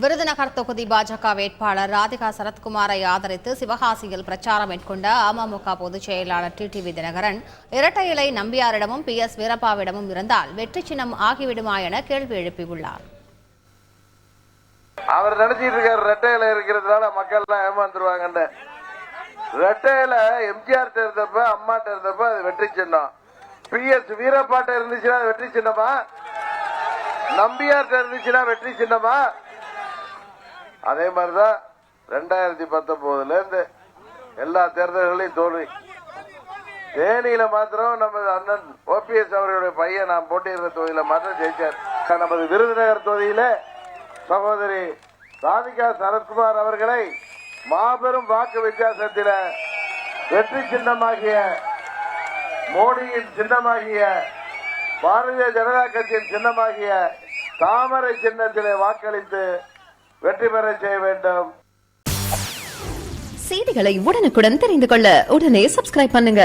விருதுநகர் தொகுதி பாஜக வேட்பாளர் ராதிகா சரத்குமாரை ஆதரித்து சிவகாசியில் பிரச்சாரம் மேற்கொண்ட அமமுக பொதுச் செயலாளர் டிடிவி தினகரன் இரட்டை இலை நம்பியாரிடமும் PS வீரப்பாவிடமும் இருந்தால் வெற்றி சின்னம் ஆகிவிடுமா என கேள்வி எழுப்பியுள்ளார். அவர் நினைச்சிட்டு இருக்காரு இரட்டை இலை இருக்கிறதுனால மக்கள் எல்லாம் ஏமாந்துருவாங்கன்னு. இரட்டை இலை எம்ஜிஆர் இருந்தப்ப அம்மாட்ட இருந்தப்ப அது வெற்றி சின்னம். PS வீரப்பாட்ட இருந்துச்சுன்னா வெற்றி சின்னமா? நம்பியார்ட்ட இருந்துச்சுன்னா வெற்றி சின்னமா? அதே மாதிரிதான் 2019 இருந்து எல்லா தேர்தல்களையும் தோல்வி. தேனியில மாத்திரம் நமது அண்ணன் OPS அவர்களுடைய பையன் நான் போட்டியிடுற தொகுதியில மாத்திரம் ஜெயிச்சார். நமது விருதுநகர் தொகுதியில சகோதரி ராதிகா சரத்குமார் அவர்களை மாபெரும் வாக்கு வித்தியாசத்தில வெற்றி சின்னமாகிய மோடியின் சின்னமாகிய பாரதிய ஜனதா கட்சியின் சின்னமாகிய தாமரை சின்னத்திலே வாக்களித்து வெற்றி பெற செய்ய வேண்டும். செய்திகளை உடனுக்குடன் தெரிந்து கொள்ள உடனே சப்ஸ்கிரைப் பண்ணுங்க.